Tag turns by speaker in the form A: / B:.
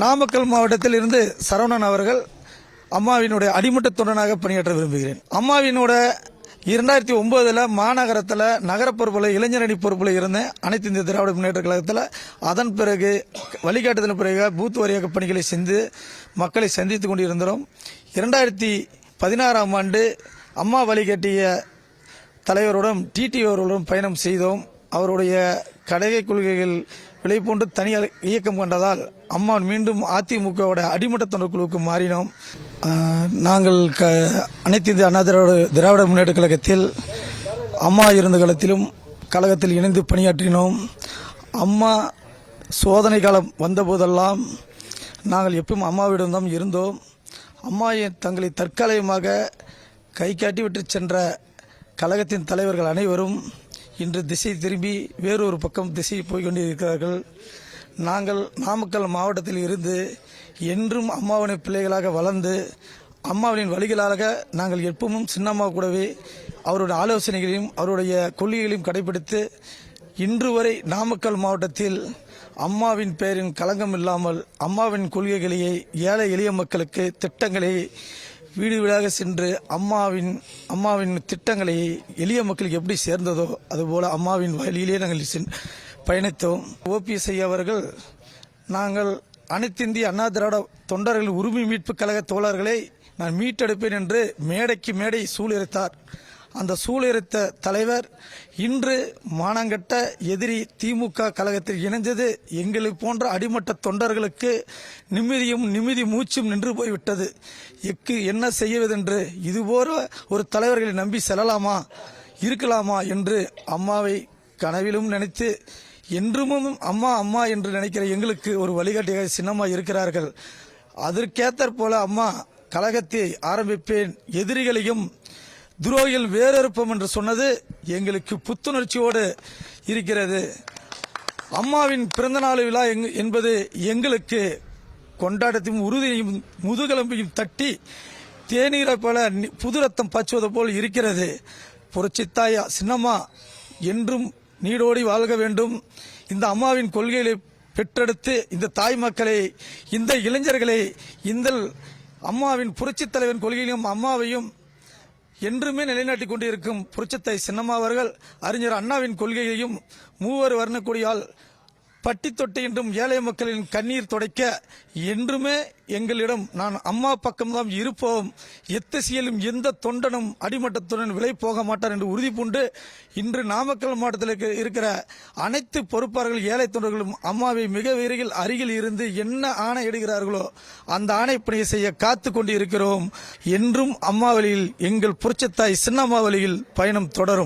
A: நாமக்கல் மாவட்டத்தில் இருந்து சரவணன் அவர்கள் அம்மாவினுடைய அடிமட்ட தொண்டனாக பணியாற்ற விரும்புகிறேன். அம்மாவினோட 2009 மாநகரத்தில் நகர பொறுப்பில் இளைஞரணி பொறுப்பில் இருந்தேன். அனைத்து இந்திய திராவிட முன்னேற்ற கழகத்தில். அதன் பிறகு வழிகாட்டுதலின் பிறகு பூத் வாரியாக பணிகளை செய்து மக்களை சந்தித்து கொண்டிருந்தோம். 2016ஆம் ஆண்டு அம்மா வழிகாட்டிய தலைவருடன் டிடிஓருடன் பயணம் செய்தோம். அவருடைய கடகை கொள்கைகள் விலை போன்று தனியார் இயக்கம் கொண்டதால் அம்மா மீண்டும் அதிமுகவோட அடிமட்ட தொண்டர் குழுவுக்கு மாறினோம். நாங்கள் அனைத்து இந்திய அண்ணா திராவிட முன்னேற்ற கழகத்தில் அம்மா இருந்த காலத்திலும் கழகத்தில் இணைந்து பணியாற்றினோம். அம்மா சோதனை காலம் வந்தபோதெல்லாம் நாங்கள் எப்பவும் அம்மாவிடம்தான் இருந்தோம். அம்மா தங்களை தற்காலிகமாக கை காட்டி விட்டு சென்ற கழகத்தின் தலைவர்கள் அனைவரும் இன்று திசை திரும்பி வேறொரு பக்கம் திசை போய்கொண்டிருக்கிறார்கள். நாங்கள் நாமக்கல் மாவட்டத்தில் இருந்து என்றும் அம்மாவின் பிள்ளைகளாக வளர்ந்து அம்மாவின் வழிகளாக நாங்கள் எப்பவும் சின்னம்மா கூடவே அவருடைய ஆலோசனைகளையும் அவருடைய கொள்கைகளையும் கடைபிடித்து இன்று வரை நாமக்கல் மாவட்டத்தில் அம்மாவின் பெயரின் களங்கம் இல்லாமல் அம்மாவின் கொள்கைகளையே ஏழை எளிய மக்களுக்கு திட்டங்களை வீடு வீடாக சென்று அம்மாவின் திட்டங்களை எளிய மக்களுக்கு எப்படி சேர்ந்ததோ அதுபோல அம்மாவின் வழியிலே நாங்கள் பயணித்தோம். OPS அவர்கள் நாங்கள் அனைத்து இந்திய அண்ணா திராவிட தொண்டர்கள் உரிமை மீட்பு கழக தோழர்களை நான் மீட்டெடுப்பேன் என்று மேடைக்கு மேடை சூளுரைத்தார். அந்த சூளுரைத்த தலைவர் இன்று மானங்கட்ட எதிரி திமுக கழகத்தில் இணைந்தது எங்களை போன்ற அடிமட்ட தொண்டர்களுக்கு நிம்மதி மூச்சும் நின்று போய்விட்டது. என்ன செய்வதென்று இதுபோல ஒரு தலைவர்களை நம்பி செல்லலாமா இருக்கலாமா என்று அம்மாவை கனவிலும் நினைத்து என்றும் அம்மா என்று நினைக்கிற எங்களுக்கு ஒரு வழிகாட்டியாக சின்னம்மா இருக்கிறார்கள். அதற்கேற்ற போல அம்மா கழகத்தை ஆரம்பிப்பேன், எதிரிகளையும் துரோகிகள் வேறறுப்போம் என்று சொன்னது எங்களுக்கு புத்துணர்ச்சியோடு இருக்கிறது. அம்மாவின் பிறந்தநாள் விழா என்பது எங்களுக்கு கொண்டாட்டத்தையும் உறுதியையும் முதுகெலும்பையும் தட்டி தேநீரை போல புது ரத்தம் பச்சுவது போல் இருக்கிறது. புரட்சித்தாய் சின்னம்மா என்றும் நீடோடி வாழ்க வேண்டும். இந்த அம்மாவின் கொள்கைகளை பெற்றெடுத்து இந்த தாய் மக்களை, இந்த இளைஞர்களை, இந்த அம்மாவின் புரட்சித் தலைவரின் கொள்கையிலும் அம்மாவையும் என்றுமே நிலைநாட்டிக் கொண்டிருக்கும் புரட்சித்தாய் சின்னம்மா அவர்கள் அறிஞர் அண்ணாவின் கொள்கையையும் மூவர் வர்ணக்கூடியால் பட்டி தொட்டி என்றும் ஏழை மக்களின் கண்ணீர் துடைக்க என்றுமே எங்களிடம் நான் அம்மா பக்கம்தான் இருப்போம், எத்திசையிலும் எந்த தொண்டனும் அடிமட்டத்துடன் விலை போக மாட்டார் என்று உறுதி பூண்டு இன்று நாமக்கல் மாவட்டத்தில் இருக்கிற அனைத்து பொறுப்பாளர்கள் ஏழை தொண்டர்களும் அம்மாவை மிக விரைவில் அருகில் இருந்து என்ன ஆணை இடுகிறார்களோ அந்த ஆணைப்பணியை செய்ய காத்து கொண்டு இருக்கிறோம். என்றும் அம்மா வழியில் எங்கள் புரட்சித்தாய் சின்னம்மா வழியில் பயணம் தொடரும்.